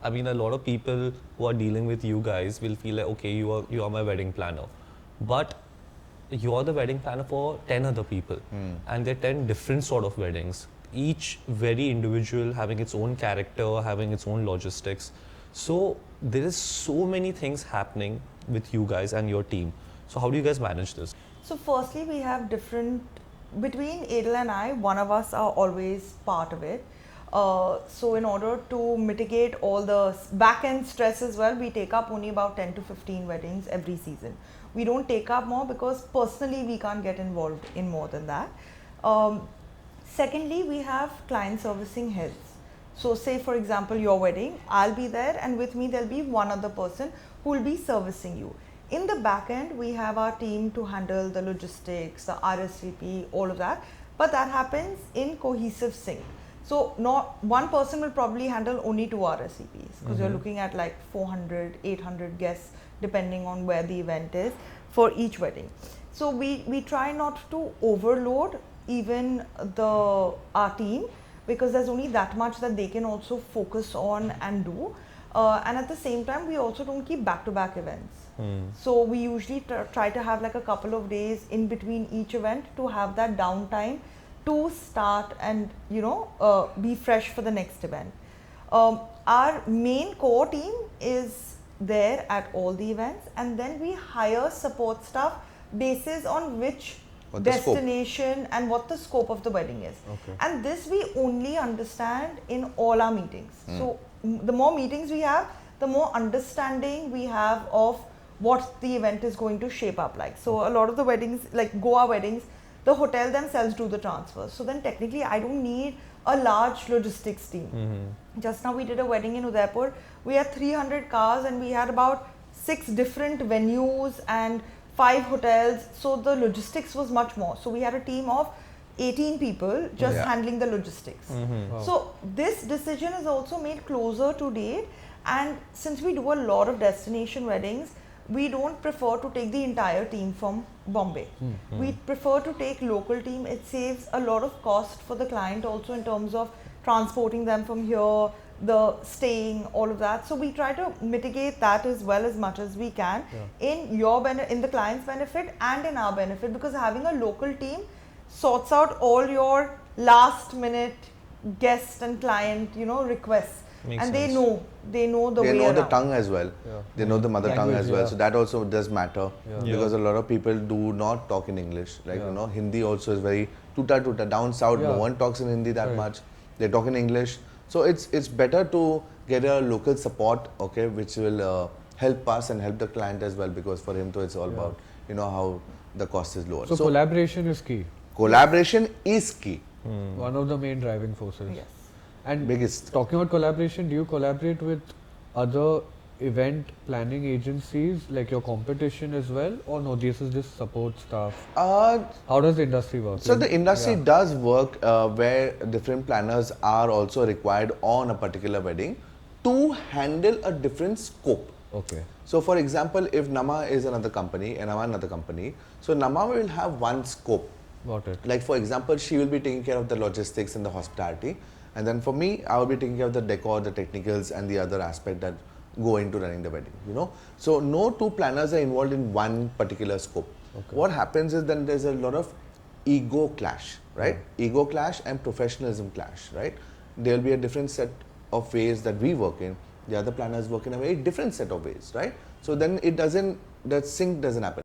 I mean, a lot of people who are dealing with you guys will feel like, okay, you are my wedding planner, but you're the wedding planner for 10 other people, and they're 10 different sort of weddings, each very individual, having its own character, having its own logistics. So there is so many things happening with you guys and your team. So how do you guys manage this? So firstly, we have different, between Adel and I, one of us are always part of it. So in order to mitigate all the back end stress as well, we take up only about 10 to 15 weddings every season. We don't take up more because personally we can't get involved in more than that. Secondly, we have client servicing heads. So say for example your wedding, I'll be there and with me there'll be one other person who will be servicing you. In the back end, we have our team to handle the logistics, the RSVP, all of that, but that happens in cohesive sync. So not one person will probably handle only 2 RSVPs because you're looking at like 400, 800 guests depending on where the event is for each wedding. So we try not to overload even our team because there's only that much that they can also focus on and do. And at the same time, we also don't keep back-to-back events. So we usually try to have like a couple of days in between each event to have that downtime to start and be fresh for the next event. Our main core team is there at all the events, and then we hire support staff basis on which destination and what the scope of the wedding is. And this we only understand in all our meetings. So the more meetings we have, the more understanding we have of what the event is going to shape up like. So a lot of the weddings, like Goa weddings, the hotel themselves do the transfers. So then technically I don't need a large logistics team. Just now we did a wedding in Udaipur. We had 300 cars and we had about 6 different venues and 5 hotels. So the logistics was much more. So we had a team of 18 people just handling the logistics. Wow. So this decision is also made closer to date, and since we do a lot of destination weddings, we don't prefer to take the entire team from Bombay. We prefer to take local team. It saves a lot of cost for the client also in terms of transporting them from here, the staying, all of that. So we try to mitigate that as well as much as we can in in the client's benefit and in our benefit, because having a local team sorts out all your last minute guest and client requests. Makes and sense. they know the way They know the around. tongue as well. They know the mother tongue as well. So that also does matter because a lot of people do not talk in English. Like Hindi also is very tuta. Down south, no one talks in Hindi that much. They talk in English. So it's better to get a local support, which will help us and help the client as well, because for him too it's all about how the cost is lower. So collaboration is key. Collaboration is key. One of the main driving forces. Yes. And biggest. Talking about collaboration, do you collaborate with other event planning agencies like your competition as well, or no, this is just support staff? How does the industry work? So the industry does work where different planners are also required on a particular wedding to handle a different scope. Okay. So for example, if Nama is another company and I'm another company, so Nama will have one scope. Got it. Like for example, she will be taking care of the logistics and the hospitality, and then for me, I will be taking care of the decor, the technicals, and the other aspect that go into running the wedding. So no two planners are involved in one particular scope. What happens is then there's a lot of ego clash, right? Ego clash and professionalism clash, right? There will be a different set of ways that we work in. The other planners work in a very different set of ways, right? So then that sync doesn't happen.